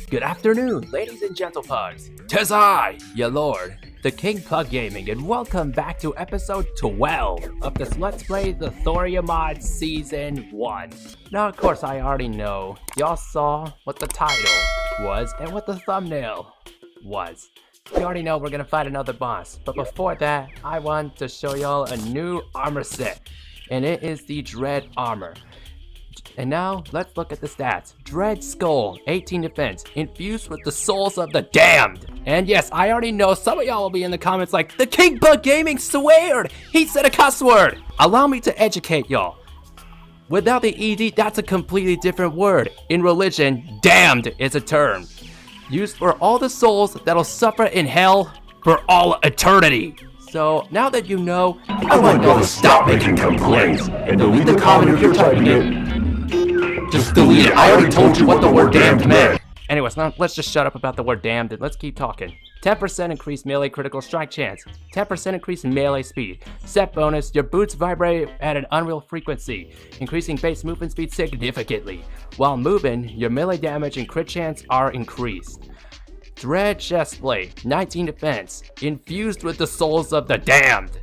Good afternoon, ladies and gentlepugs. 'Tis I, your lord, the King Pug Gaming, and welcome back to episode 12 of this Let's Play the Thorium Mod Season 1. Now, of course, I already know. Y'all saw what the title was and what the thumbnail was. You already know we're gonna fight another boss, but before that, I want to show y'all a new armor set, and it is the Dread Armor. And now, let's look at the stats. Dread Skull, 18 defense, infused with the souls of the damned. And yes, I already know some of y'all will be in the comments like, the King Pug Gaming sweared! He said a cuss word! Allow me to educate y'all. Without the ED, that's a completely different word. In religion, damned is a term used for all the souls that'll suffer in hell for all eternity. So, now that you know, I want y'all to stop making complaints and delete the comment if you're typing it. Just delete it. I already told you what the word damned meant. Anyways, now let's just shut up about the word damned and let's keep talking. 10% increased melee critical strike chance. 10% increase in melee speed. Set bonus, your boots vibrate at an unreal frequency, increasing base movement speed significantly. While moving, your melee damage and crit chance are increased. Dread Chestplate, 19 defense, infused with the souls of the damned.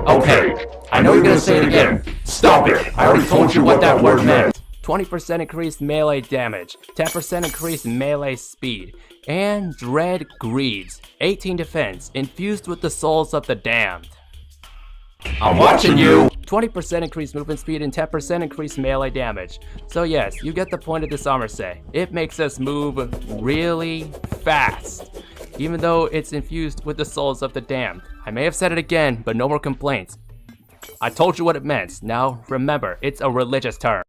Okay, I know you're gonna say it again. Stop it! I already told you what that word meant. 20% increased melee damage, 10% increased melee speed, and Dread Greeds, 18 defense, infused with the souls of the damned. I'm watching you! 20% increased movement speed and 10% increased melee damage. So yes, you get the point of this armor set. It makes us move really fast, even though it's infused with the souls of the damned. I may have said it again, but no more complaints. I told you what it meant. Now remember, it's a religious term.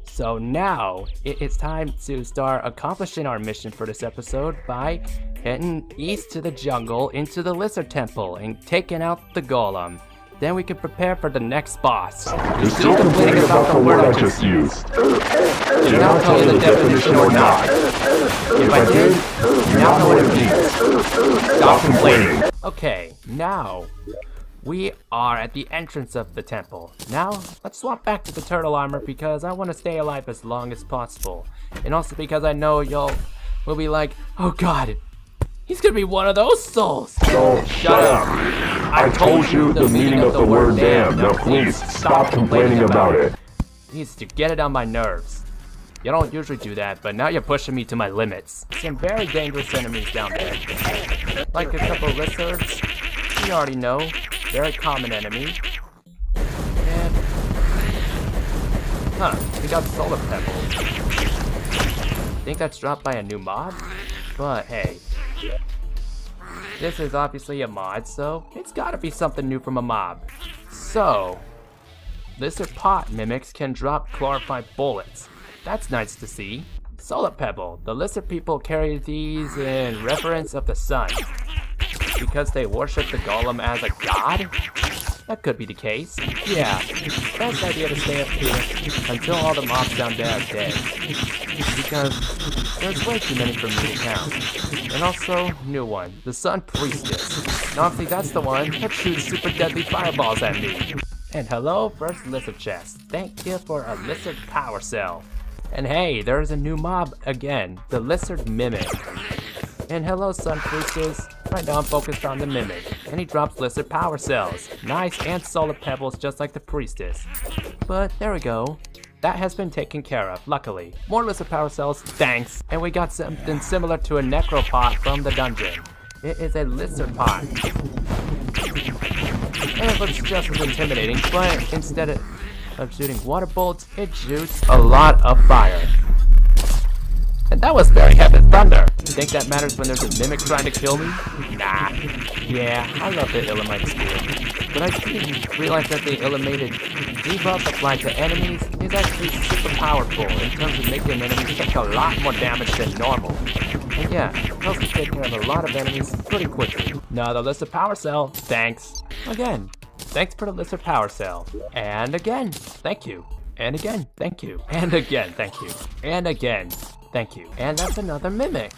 So now, it's time to start accomplishing our mission for this episode by heading east to the jungle into the Lizard Temple and taking out the golem. Then we can prepare for the next boss. You're still complaining about the word I just used. Did not tell you the definition or not. If I did, you now know what it means. Stop complaining. Okay, now we are at the entrance of the temple. Now, let's swap back to the turtle armor because I want to stay alive as long as possible. And also because I know y'all will be like, oh god, he's gonna be one of those souls. So, shut up. I told you the meaning of the word damn. Now please, stop complaining about it. Needs to get it on my nerves. You don't usually do that, but now you're pushing me to my limits. Some very dangerous enemies down there. Like a couple lizards. You already know. Very common enemy. And we got solar pebbles. Think that's dropped by a new mod? But hey, this is obviously a mod, so it's gotta be something new from a mob. So, lizard pot mimics can drop glorified bullets. That's nice to see. Solar pebble. The lizard people carry these in reverence of the sun. Because they worship the golem as a god? That could be the case. Yeah, best idea to stay up here until all the mobs down there are dead. Because there's way too many for me to count. And also, new one, the Sun Priestess. And honestly, that's the one that shoots super deadly fireballs at me. And hello, first lizard chest. Thank you for a lizard power cell. And hey, there's a new mob again, the lizard mimic. And hello, Sun Priestess. Right now I'm focused on the Mimic, and he drops lizard power cells. Nice, and solar pebbles just like the Priestess. But there we go. That has been taken care of, luckily. More lizard power cells, thanks. And we got something similar to a necropot from the dungeon. It is a lizard pot. And it looks just as intimidating, but instead of shooting water bolts, it shoots a lot of fire. And that was very heavy thunder. You think that matters when there's a mimic trying to kill me? Nah. Yeah, I love the Elamite skill. But I didn't realize that the Elamated debuff applied to enemies is actually super powerful in terms of making enemies take a lot more damage than normal. And yeah, it helps me take care of a lot of enemies pretty quickly. Now the lizard power cell, thanks. Again, thanks for the lizard power cell. And again, thank you. And again, thank you. And again, thank you. And again. Thank you. And that's another mimic,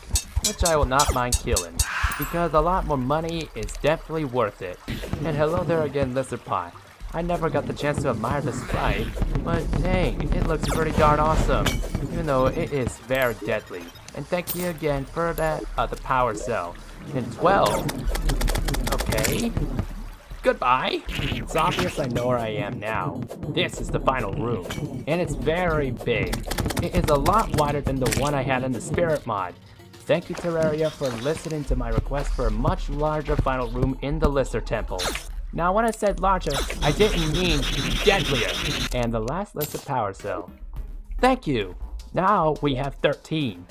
which I will not mind killing, because a lot more money is definitely worth it. And hello there again, lizard pot. I never got the chance to admire this fight, but dang, it looks pretty darn awesome, even though it is very deadly. And thank you again for that, the power cell. And 12. Okay. Goodbye. It's obvious I know where I am now. This is the final room, and it's very big. It is a lot wider than the one I had in the Spirit mod. Thank you, Terraria, for listening to my request for a much larger final room in the Lister Temple. Now, when I said larger, I didn't mean deadlier. And the last Lister power cell. Thank you. Now we have 13.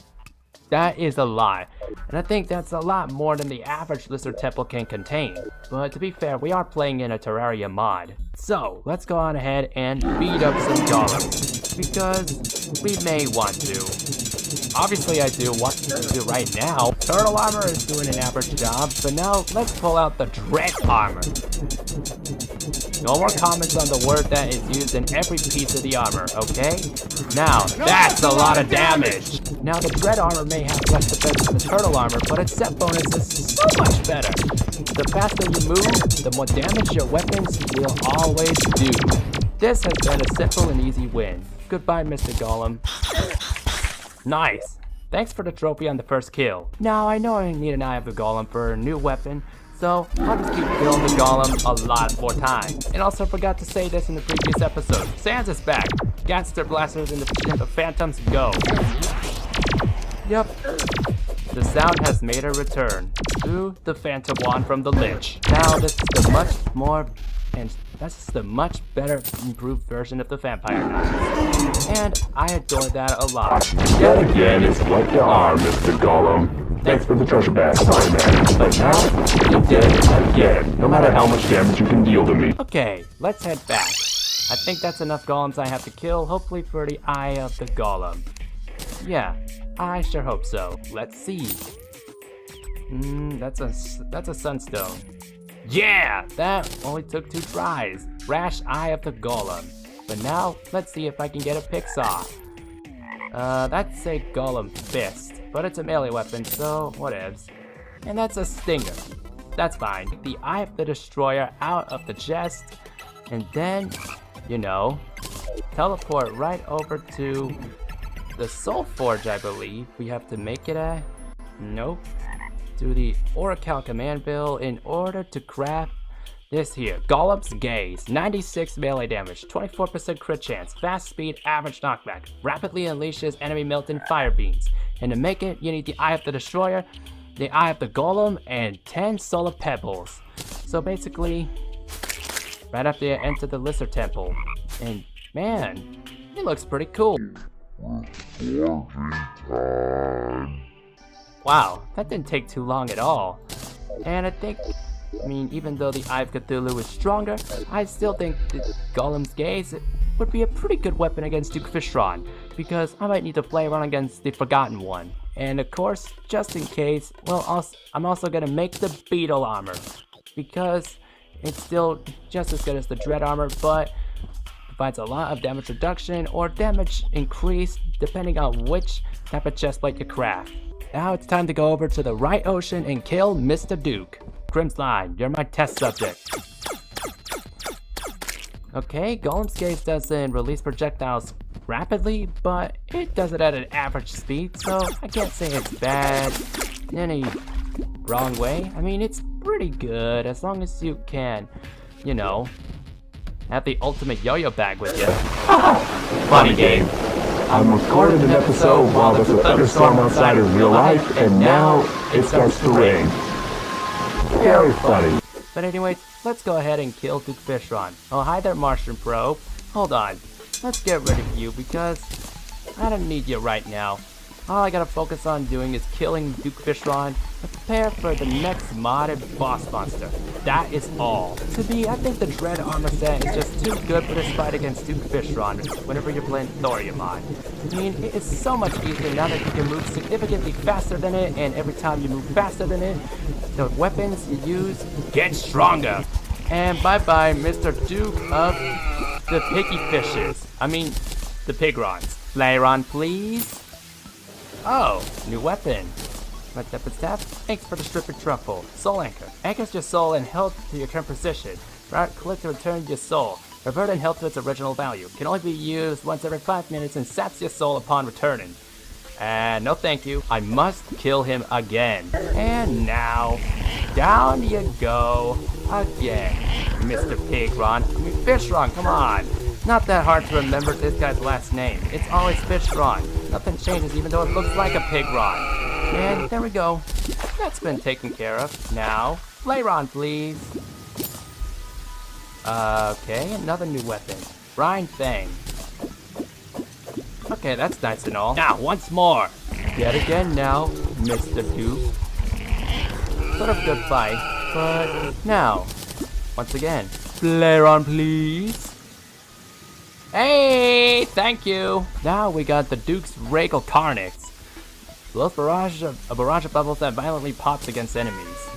That is a lot, and I think that's a lot more than the average Lister Temple can contain. But to be fair, we are playing in a Terraria mod. So, let's go on ahead and beat up some golems, because we may want to. Obviously I do want to do right now. Turtle armor is doing an average job, but now let's pull out the dread armor. No more comments on the word that is used in every piece of the armor, okay? Now, that's a lot of damage! Now the dread armor may have less defense than the turtle armor, but its set bonus is so much better. The faster you move, the more damage your weapons will always do. This has been a simple and easy win. Goodbye, Mr. Golem. Nice! Thanks for the trophy on the first kill. Now, I know I need an Eye of the Golem for a new weapon, so I'll just keep killing the Golem a lot more times. And also forgot to say this in the previous episode. Sans is back. Gatster blasters and the phantoms go. Yep. The sound has made a return to the Phantom Wand from the Lich. Now this is the much better improved version of the Vampire Knives. And I adore that a lot. Yet again, it's what you are, Mr. Golem. Thanks for the treasure bag, sorry man. But now, you're dead again, no matter how much damage you can deal to me. Okay, let's head back. I think that's enough golems I have to kill, hopefully for the Eye of the Golem. Yeah, I sure hope so. Let's see. That's a sunstone. Yeah, that only took 2 tries. Rash Eye of the Golem. But now, let's see if I can get a picks off. That's a Golem Fist, but it's a melee weapon, so whatevs. And that's a Stinger. That's fine. Take the Eye of the Destroyer out of the chest, and then, you know, teleport right over to the Soul Forge, I believe. We have to make it a... Nope. Do the Oracle command bill in order to craft this here. Golem's Gaze. 96 melee damage, 24% crit chance, fast speed, average knockback. Rapidly unleashes enemy melting fire beams. And to make it, you need the Eye of the Destroyer, the Eye of the Golem, and 10 solar pebbles. So basically, right after you enter the Lister Temple. And man, it looks pretty cool. Wow, that didn't take too long at all. And I mean, even though the Eye of Cthulhu is stronger, I still think the Golem's Gaze would be a pretty good weapon against Duke Fishron, because I might need to play around against the Forgotten One. And of course, just in case, well, I'm also gonna make the Beetle armor, because it's still just as good as the Dread armor, but provides a lot of damage reduction or damage increase depending on which type of chestplate you craft. Now it's time to go over to the right ocean and kill Mr. Duke. Crimsline, you're my test subject. Okay, Golem's Gaze doesn't release projectiles rapidly, but it does it at an average speed, so I can't say it's bad in any wrong way. I mean, it's pretty good as long as you can, you know, have the ultimate yo-yo bag with you. Funny game. I'm recording an episode while there's a thunderstorm outside in real life, and now it starts to rain. Very funny. But anyways, let's go ahead and kill Duke Fishron. Oh, hi there, Martian Pro. Hold on. Let's get rid of you because I don't need you right now. All I gotta focus on doing is killing Duke Fishron and prepare for the next modded boss monster. That is all. To me, I think the Dread armor set is just too good for this fight against Duke Fishron whenever you're playing Thorium Mod. I mean, it is so much easier now that you can move significantly faster than it, and every time you move faster than it, the weapons you use get stronger. And bye-bye, Mr. Duke of the Piggy Fishes. I mean, the Pigrons. Flayron, please. Oh, new weapon. Red Step and Staff. Thanks for the Stripper Truffle. Soul Anchor. Anchors your soul and health to your current position. Right click to return your soul. Revert and health to its original value. Can only be used once every 5 minutes and saps your soul upon returning. And no thank you. I must kill him again. And now, down you go again. Mr. Pigron. Fishron, come on. Not that hard to remember this guy's last name. It's always Fishron. Nothing changes even though it looks like a Pigron. And there we go. That's been taken care of. Now, Flayron, please. Okay, another new weapon. Brine Fang. Okay, that's nice and all. Now, once more. Yet again now, Mr. Duke. Sort of good fight, but now, once again, Flayron, please. Hey, thank you. Now we got the Duke's Regal Carnix. Blows a barrage of bubbles that violently pops against enemies.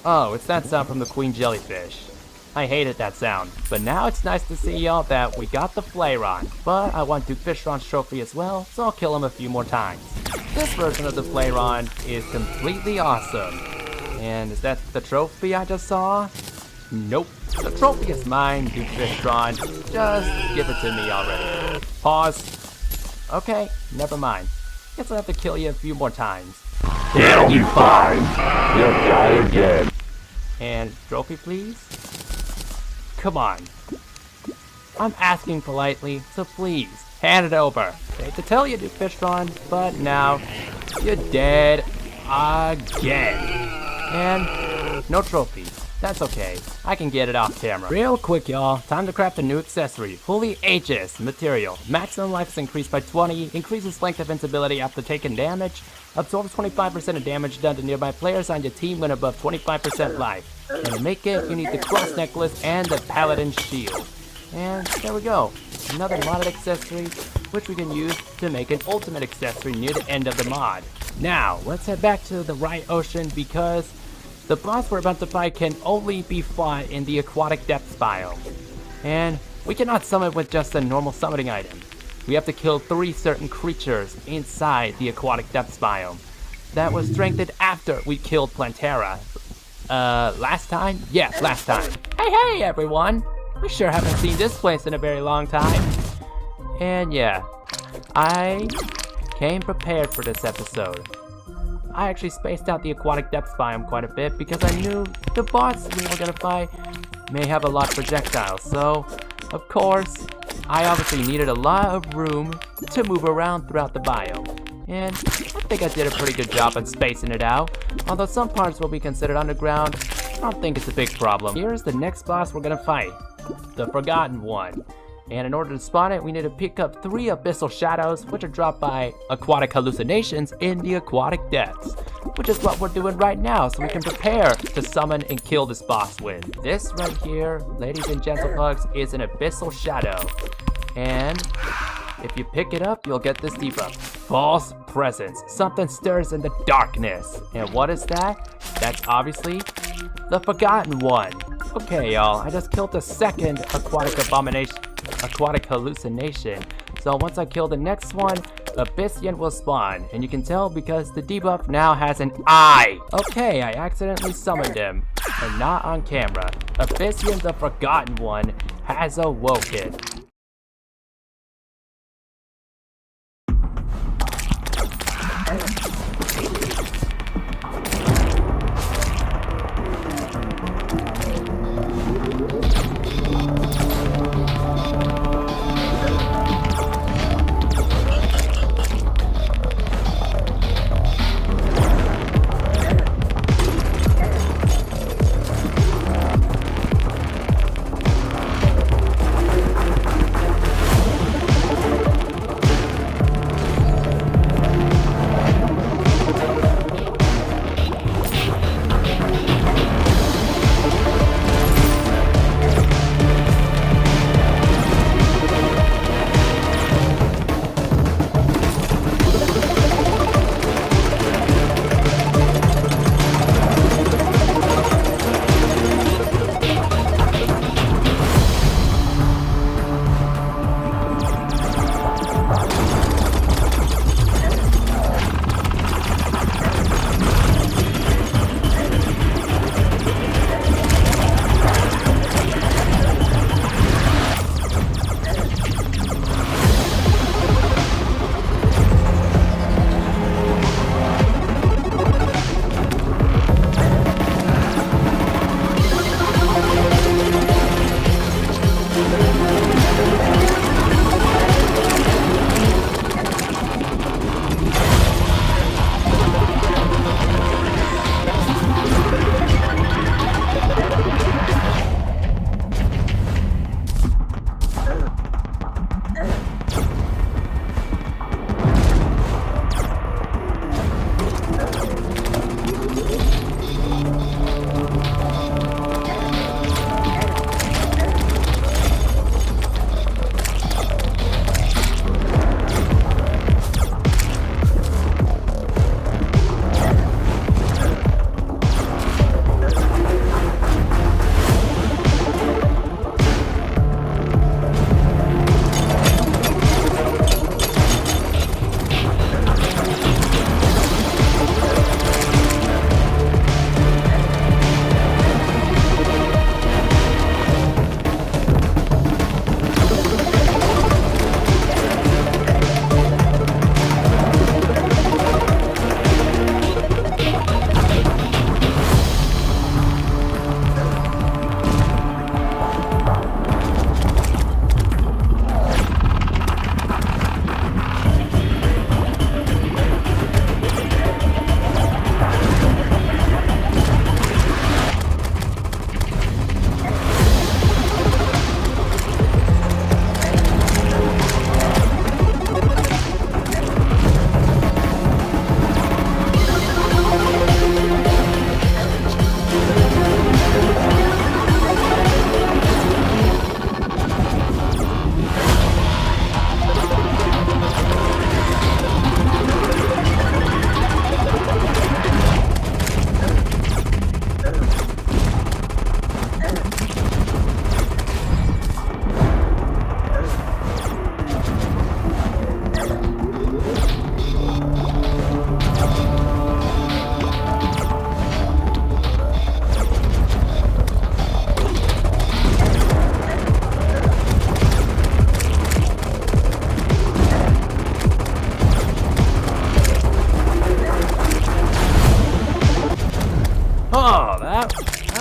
Oh, it's that sound from the Queen Jellyfish. I hated that sound, but now it's nice to see y'all that we got the Flayron. But I want Duke Fishron's trophy as well, so I'll kill him a few more times. This version of the Flayron is completely awesome. And is that the trophy I just saw? Nope. The trophy is mine, Duke Fishron. Just give it to me already. Pause. Okay, never mind. Guess I'll have to kill you a few more times. It'll be fine. You'll die again. And trophy, please? Come on. I'm asking politely, so please, hand it over. Hate to tell you, Duke Fishron, but now you're dead again. And no trophy. That's okay. I can get it off camera. Real quick, y'all. Time to craft a new accessory. Fully Aegis material. Maximum life is increased by 20. Increases length of invincibility after taking damage. Absorbs 25% of damage done to nearby players on your team when above 25% life. And to make it, you need the Cross Necklace and the Paladin Shield. And there we go. Another modded accessory, which we can use to make an ultimate accessory near the end of the mod. Now, let's head back to the Right Ocean because the boss we're about to fight can only be fought in the Aquatic Depths biome. And we cannot summon with just a normal summoning item. We have to kill 3 certain creatures inside the Aquatic Depths biome. That was strengthened after we killed Plantera. Last time? Yes, last time. Hey everyone! We sure haven't seen this place in a very long time. And yeah, I came prepared for this episode. I actually spaced out the Aquatic Depths biome quite a bit because I knew the boss we were gonna fight may have a lot of projectiles. So, of course, I obviously needed a lot of room to move around throughout the biome. And I think I did a pretty good job at spacing it out. Although some parts will be considered underground, I don't think it's a big problem. Here's the next boss we're gonna fight, the Forgotten One. And in order to spawn it, we need to pick up 3 Abyssal Shadows, which are dropped by Aquatic Hallucinations in the Aquatic Depths. Which is what we're doing right now, so we can prepare to summon and kill this boss with. This right here, ladies and Gentlepugs, is an Abyssal Shadow. And if you pick it up, you'll get this debuff. False Presence. Something stirs in the darkness. And what is that? That's obviously the Forgotten One. Okay, y'all, I just killed the second Aquatic Hallucination. So once I kill the next one, Abyssion will spawn. And you can tell because the debuff now has an eye. Okay, I accidentally summoned him. And not on camera. Abyssion, the Forgotten One, has awoken.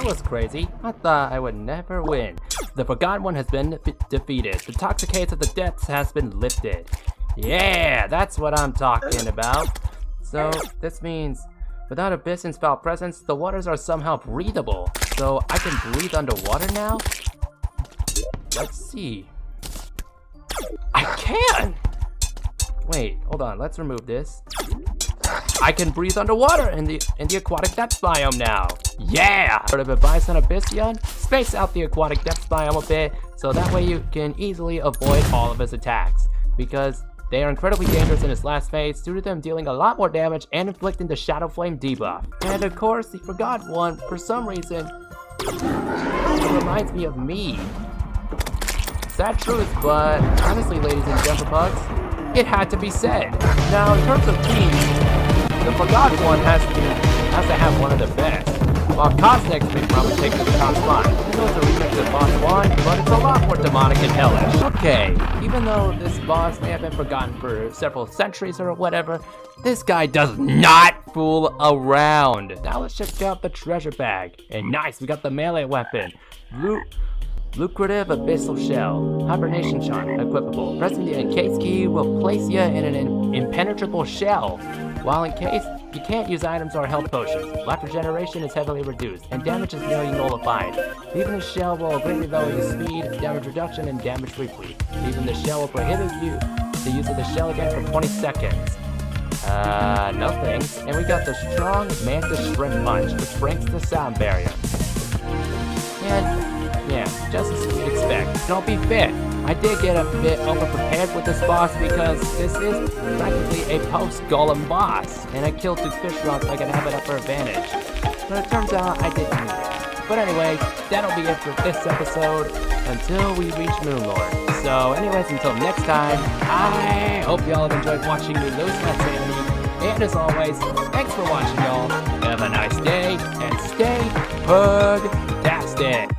was crazy. I thought I would never win. The Forgotten One has been defeated. The Toxicate of the Depths has been lifted. Yeah, that's what I'm talking about. So this means without Abysson's foul presence, the waters are somehow breathable. So I can breathe underwater now? Let's see. I can! Wait, hold on, let's remove this. I can breathe underwater in the aquatic depth biome now. Yeah! Sort of advice on Abyssion? Space out the aquatic depth biome a bit, so that way you can easily avoid all of his attacks. Because they are incredibly dangerous in his last phase, due to them dealing a lot more damage and inflicting the Shadow Flame debuff. And of course, the Forgotten One, for some reason, it reminds me of me. Sad truth, but honestly, ladies and gentlepugs, it had to be said. Now, in terms of teams, the Forgotten One has to have one of the best. While Cosnex may probably take the top spot. I know it's a remix of Boss 1, but it's a lot more demonic and hellish. Okay, even though this boss may have been forgotten for several centuries or whatever, this guy does not fool around. Now let's check out the treasure bag. And nice, we got the melee weapon. Lucrative Abyssal Shell. Hibernation Charm, equipable. Pressing the encase key will place you in an impenetrable shell. While encased, you can't use items or health potions. Life regeneration is heavily reduced, and damage is nearly nullified. Leaving the shell will greatly lower your speed, damage reduction, and damage replete. Leaving the shell will prohibit you the use of the shell again for 20 seconds. No thanks. And we got the strong Mantis Shrimp Punch, which breaks the sound barrier. And yeah, just as you'd expect. Don't be fair. I did get a bit over-prepared with this boss because this is practically a post-golem boss, and I killed 2 fishron so I could have an upper advantage. But it turns out I didn't need it. But anyway, that'll be it for this episode until we reach Moonlord. So anyways, until next time, I hope y'all have enjoyed watching me lose my sanity. And as always, thanks for watching, y'all. Have a nice day, and stay pug-tastic.